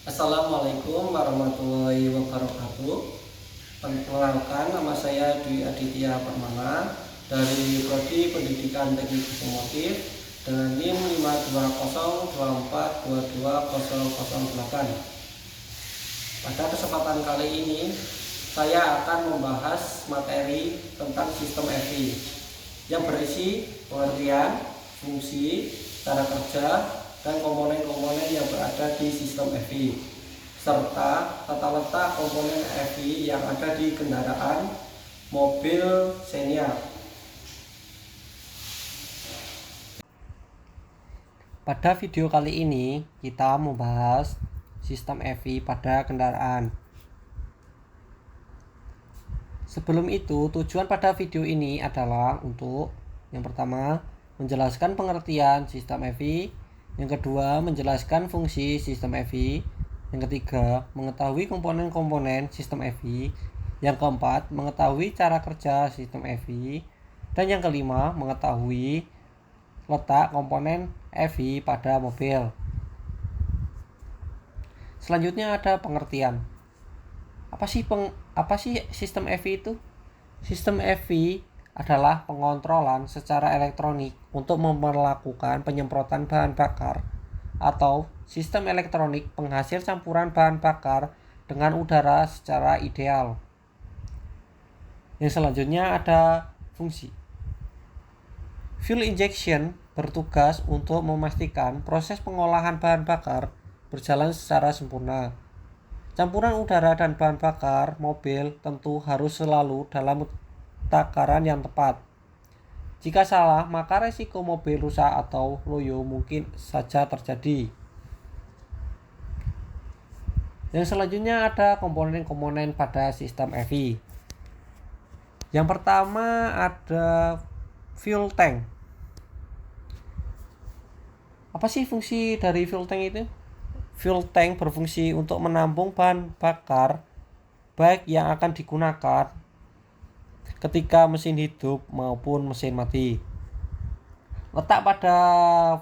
Assalamualaikum warahmatullahi wabarakatuh. Perkenalkan, nama saya Dwi Aditya Permana dari Prodi Pendidikan Teknik Otomotif dengan NIM 52024222008. Pada kesempatan kali ini saya akan membahas materi tentang sistem EVI yang berisi pengertian, fungsi, cara kerja, dan komponen-komponen yang berada di sistem EVI, serta tata letak komponen EVI yang ada di kendaraan mobil Xenia. Pada video kali ini kita membahas sistem EVI pada kendaraan. Sebelum itu, tujuan pada video ini adalah untuk yang pertama, menjelaskan pengertian sistem EVI, yang kedua, menjelaskan fungsi sistem EVI, yang ketiga, mengetahui komponen-komponen sistem EVI, yang keempat, mengetahui cara kerja sistem EVI, dan yang kelima, mengetahui letak komponen EVI pada mobil. Selanjutnya ada pengertian. Apa sih sistem EVI itu? Sistem EVI adalah pengontrolan secara elektronik untuk memperlakukan penyemprotan bahan bakar atau sistem elektronik penghasil campuran bahan bakar dengan udara secara ideal. Yang selanjutnya ada fungsi. Fuel injection bertugas untuk memastikan proses pengolahan bahan bakar berjalan secara sempurna. Campuran udara dan bahan bakar mobil tentu harus selalu dalam takaran yang tepat. Jika salah, maka resiko mobil rusak atau loyo mungkin saja terjadi. Yang selanjutnya ada komponen-komponen pada sistem EVI. Yang pertama ada fuel tank. Apa sih fungsi dari fuel tank itu? Fuel tank berfungsi untuk menampung bahan bakar baik yang akan digunakan ketika mesin hidup maupun mesin mati. Letak pada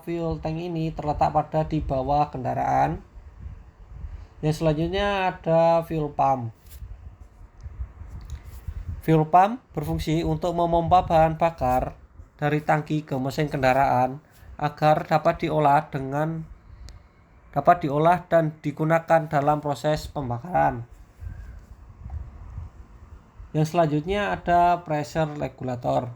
fuel tank ini terletak pada di bawah kendaraan. Yang selanjutnya ada fuel pump. Fuel pump berfungsi untuk memompa bahan bakar dari tangki ke mesin kendaraan agar dapat diolah dan digunakan dalam proses pembakaran. Yang selanjutnya ada pressure regulator.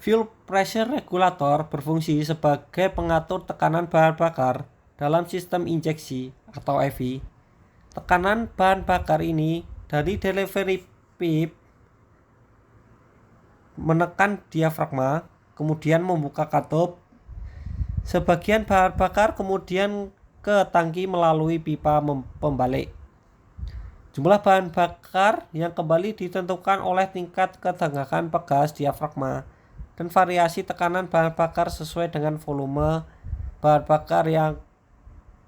Fuel pressure regulator berfungsi sebagai pengatur tekanan bahan bakar dalam sistem injeksi atau EVI. Tekanan bahan bakar ini dari delivery pipe menekan diafragma, kemudian membuka katup. Sebagian bahan bakar kemudian ke tangki melalui pipa pembalik. Jumlah bahan bakar yang kembali ditentukan oleh tingkat ketegangan pegas diafragma dan variasi tekanan bahan bakar sesuai dengan volume bahan bakar yang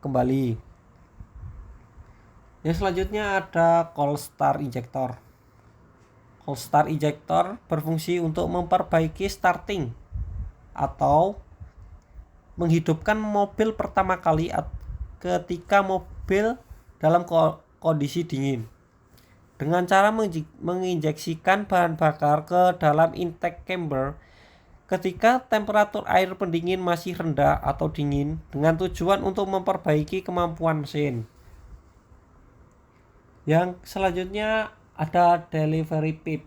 kembali. Yang selanjutnya ada cold start injector. Cold start injector berfungsi untuk memperbaiki starting atau menghidupkan mobil pertama kali ketika mobil dalam kondisi dingin dengan cara menginjeksikan bahan bakar ke dalam intake chamber ketika temperatur air pendingin masih rendah atau dingin dengan tujuan untuk memperbaiki kemampuan mesin. Yang selanjutnya ada delivery pipe.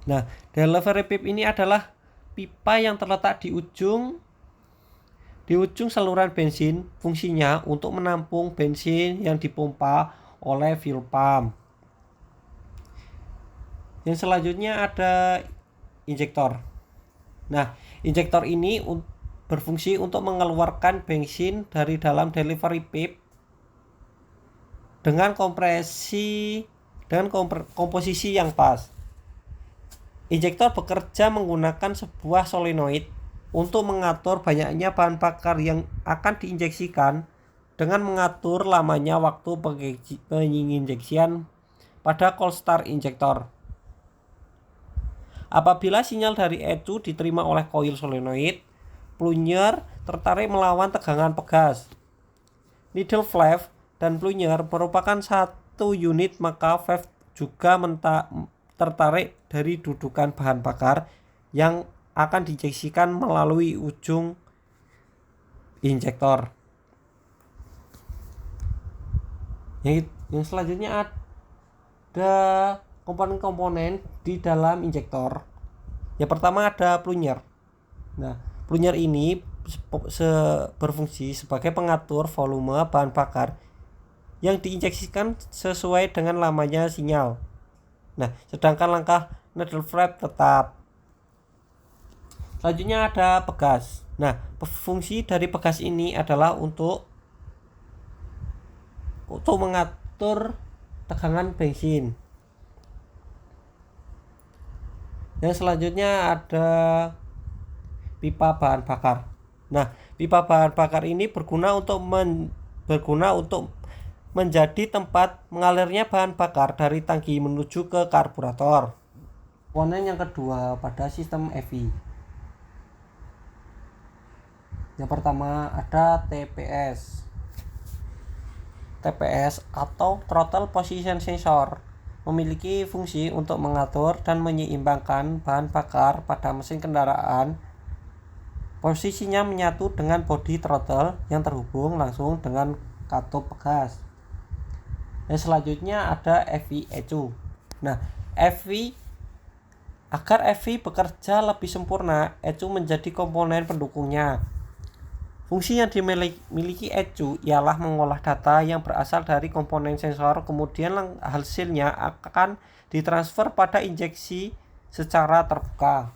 Nah, delivery pipe ini adalah pipa yang terletak di ujung saluran bensin, fungsinya untuk menampung bensin yang dipompa oleh fuel pump. Yang selanjutnya ada injektor. Nah, injektor ini berfungsi untuk mengeluarkan bensin dari dalam delivery pipe dengan komposisi yang pas. Injektor bekerja menggunakan sebuah solenoid untuk mengatur banyaknya bahan bakar yang akan diinjeksikan dengan mengatur lamanya waktu penginjeksian pada cold start injector. Apabila sinyal dari ECU diterima oleh koil solenoid, plunger tertarik melawan tegangan pegas. Needle valve dan plunger merupakan satu unit, maka valve juga tertarik dari dudukan bahan bakar yang akan diinjeksikan melalui ujung injektor. Yang selanjutnya ada komponen-komponen di dalam injektor. Yang pertama ada plunger. Nah, plunger ini berfungsi sebagai pengatur volume bahan bakar yang diinjeksikan sesuai dengan lamanya sinyal. Nah, sedangkan langkah needle valve tetap. Selanjutnya ada pegas. Nah, fungsi dari pegas ini adalah untuk mengatur tegangan bensin. Yang selanjutnya ada pipa bahan bakar. Nah, pipa bahan bakar ini berguna untuk menjadi tempat mengalirnya bahan bakar dari tangki menuju ke karburator. Komponen yang kedua pada sistem EV. Yang pertama ada TPS. TPS atau Throttle Position Sensor memiliki fungsi untuk mengatur dan menyeimbangkan bahan bakar pada mesin kendaraan. Posisinya menyatu dengan bodi throttle yang terhubung langsung dengan katup pegas. Yang selanjutnya ada EV ECU. Nah, agar EV bekerja lebih sempurna, ECU menjadi komponen pendukungnya. Fungsi yang dimiliki ECU ialah mengolah data yang berasal dari komponen sensor, kemudian hasilnya akan ditransfer pada injeksi secara terbuka.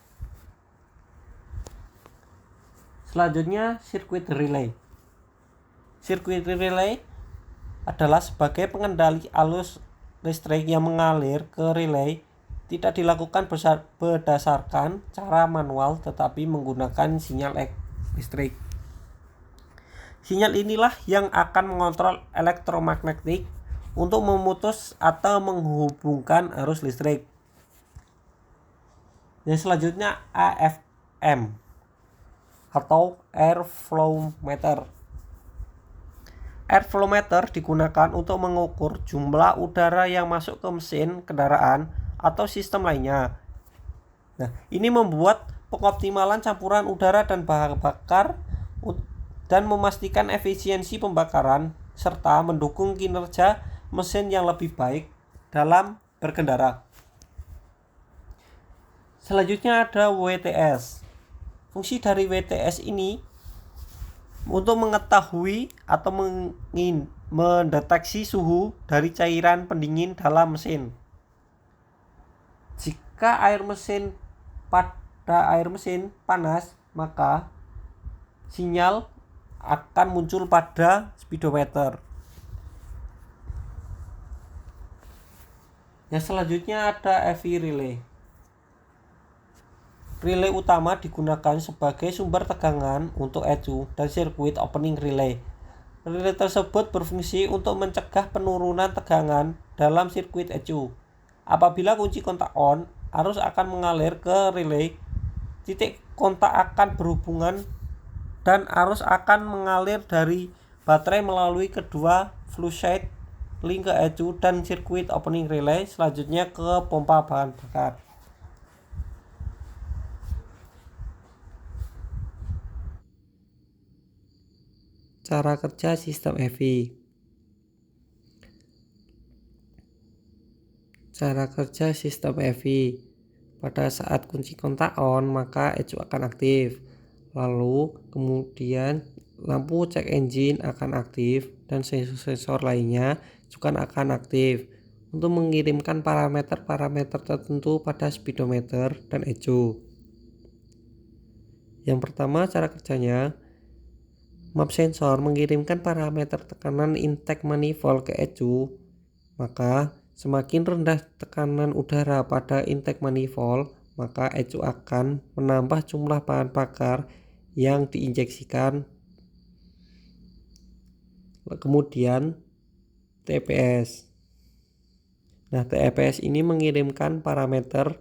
Selanjutnya, sirkuit relay. Sirkuit relay adalah sebagai pengendali arus listrik yang mengalir ke relay, tidak dilakukan berdasarkan cara manual tetapi menggunakan sinyal listrik. Sinyal inilah yang akan mengontrol elektromagnetik untuk memutus atau menghubungkan arus listrik. Yang selanjutnya AFM atau Air Flow Meter. Air Flow Meter digunakan untuk mengukur jumlah udara yang masuk ke mesin kendaraan atau sistem lainnya. Nah, ini membuat pengoptimalan campuran udara dan bahan bakar dan memastikan efisiensi pembakaran serta mendukung kinerja mesin yang lebih baik dalam berkendara. Selanjutnya ada WTS. Fungsi dari WTS ini untuk mengetahui atau mendeteksi suhu dari cairan pendingin dalam mesin. Jika air mesin panas, maka sinyal akan muncul pada speedometer. Yang selanjutnya ada EV relay. Relay utama digunakan sebagai sumber tegangan untuk ECU dan sirkuit opening relay. Relay tersebut berfungsi untuk mencegah penurunan tegangan dalam sirkuit ECU. Apabila kunci kontak on, arus akan mengalir ke relay, titik kontak akan berhubungan dan arus akan mengalir dari baterai melalui kedua flushside link ke ECU dan sirkuit opening relay, selanjutnya ke pompa bahan bakar. Cara kerja sistem EV. Cara kerja sistem EV. Pada saat kunci kontak on, maka ECU akan aktif. Lalu kemudian lampu check engine akan aktif dan sensor-sensor lainnya juga akan aktif untuk mengirimkan parameter-parameter tertentu pada speedometer dan ECU. Yang pertama, cara kerjanya, map sensor mengirimkan parameter tekanan intake manifold ke ECU, maka semakin rendah tekanan udara pada intake manifold, maka ECU akan menambah jumlah bahan bakar yang diinjeksikan. Kemudian TPS. Nah, TPS ini mengirimkan parameter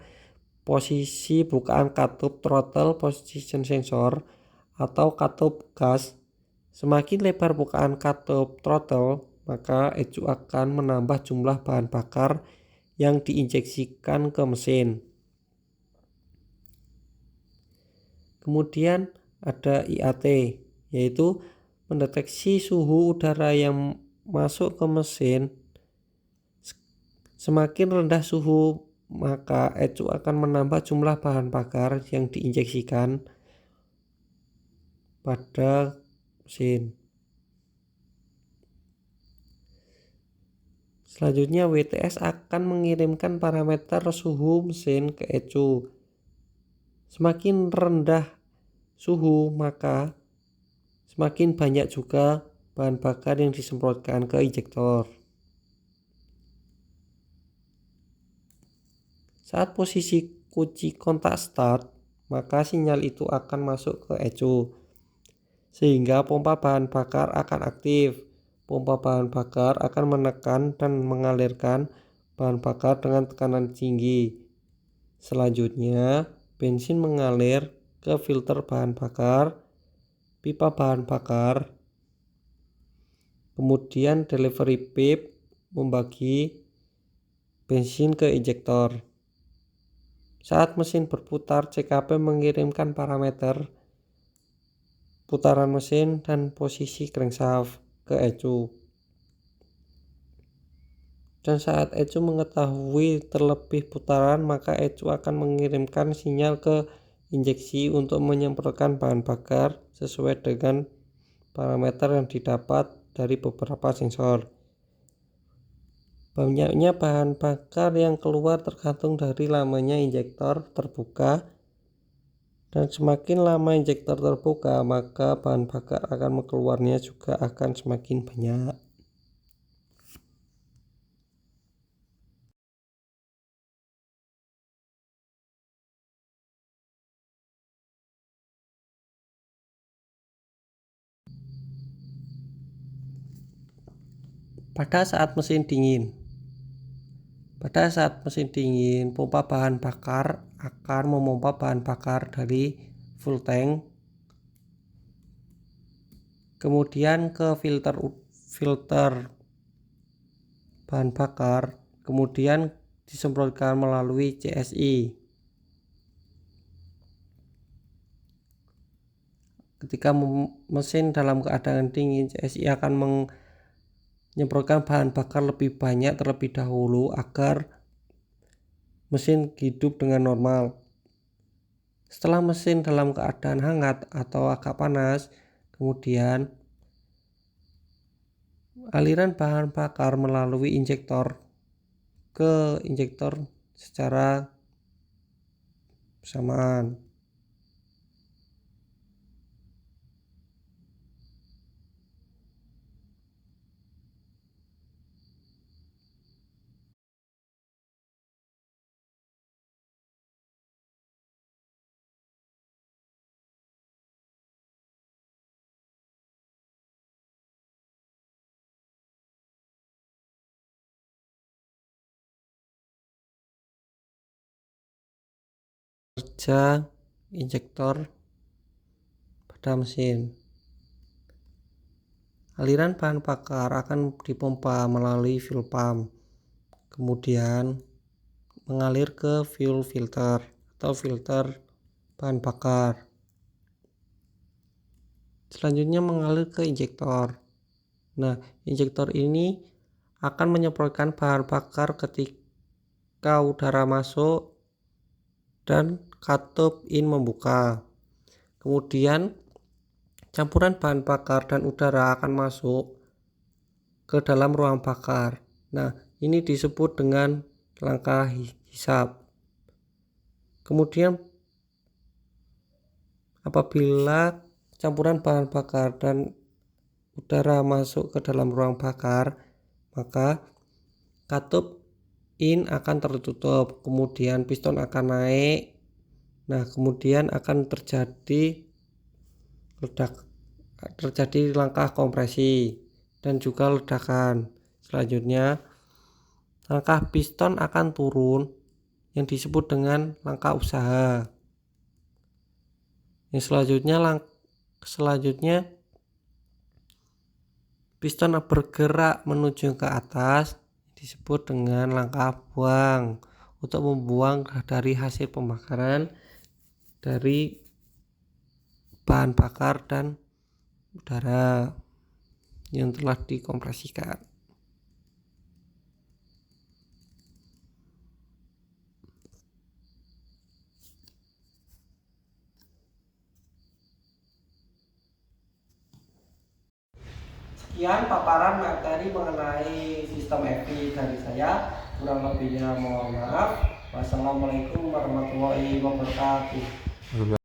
posisi bukaan katup throttle position sensor atau katup gas Semakin lebar bukaan katup throttle, maka ECU akan menambah jumlah bahan bakar yang diinjeksikan ke mesin. Kemudian ada IAT, yaitu mendeteksi suhu udara yang masuk ke mesin. Semakin rendah suhu, maka ECU akan menambah jumlah bahan bakar yang diinjeksikan pada mesin. Selanjutnya WTS akan mengirimkan parameter suhu mesin ke ECU. Semakin rendah suhu, maka semakin banyak juga bahan bakar yang disemprotkan ke injektor. Saat posisi kunci kontak start, maka sinyal itu akan masuk ke ECU, sehingga pompa bahan bakar akan aktif. Pompa bahan bakar akan menekan dan mengalirkan bahan bakar dengan tekanan tinggi. Selanjutnya, bensin mengalir ke filter bahan bakar, pipa bahan bakar, kemudian delivery pipe membagi bensin ke injektor. Saat mesin berputar, CKP mengirimkan parameter putaran mesin dan posisi crankshaft ke ECU. Dan saat ECU mengetahui terlebih putaran, maka ECU akan mengirimkan sinyal ke injeksi untuk menyemprotkan bahan bakar sesuai dengan parameter yang didapat dari beberapa sensor. Banyaknya bahan bakar yang keluar tergantung dari lamanya injektor terbuka, dan semakin lama injektor terbuka, maka bahan bakar akan keluarnya juga akan semakin banyak. Pada saat mesin dingin, pompa bahan bakar akan memompa bahan bakar dari full tank, kemudian ke filter bahan bakar, kemudian disemprotkan melalui CSI. Ketika mesin dalam keadaan dingin, CSI akan menyemprotkan bahan bakar lebih banyak terlebih dahulu agar mesin hidup dengan normal. Setelah mesin dalam keadaan hangat atau agak panas, kemudian aliran bahan bakar melalui injektor ke injektor secara bersamaan. Kerja injektor pada mesin. Aliran bahan bakar akan dipompa melalui fuel pump, kemudian mengalir ke fuel filter atau filter bahan bakar. Selanjutnya mengalir ke injektor. Nah, injektor ini akan menyemprotkan bahan bakar ketika udara masuk dan katup in membuka. Kemudian campuran bahan bakar dan udara akan masuk ke dalam ruang bakar. Nah, ini disebut dengan langkah hisap. Kemudian apabila campuran bahan bakar dan udara masuk ke dalam ruang bakar, maka katup in akan tertutup, kemudian piston akan naik. Nah, kemudian akan terjadi langkah kompresi dan juga ledakan. Selanjutnya, langkah piston akan turun yang disebut dengan langkah usaha. Yang selanjutnya Piston bergerak menuju ke atas disebut dengan langkah buang, untuk membuang dari hasil pembakaran dari bahan bakar dan udara yang telah dikompresikan. Sekian paparan materi mengenai sistem EVI dari saya. Kurang lebihnya mohon maaf. Wassalamualaikum warahmatullahi wabarakatuh.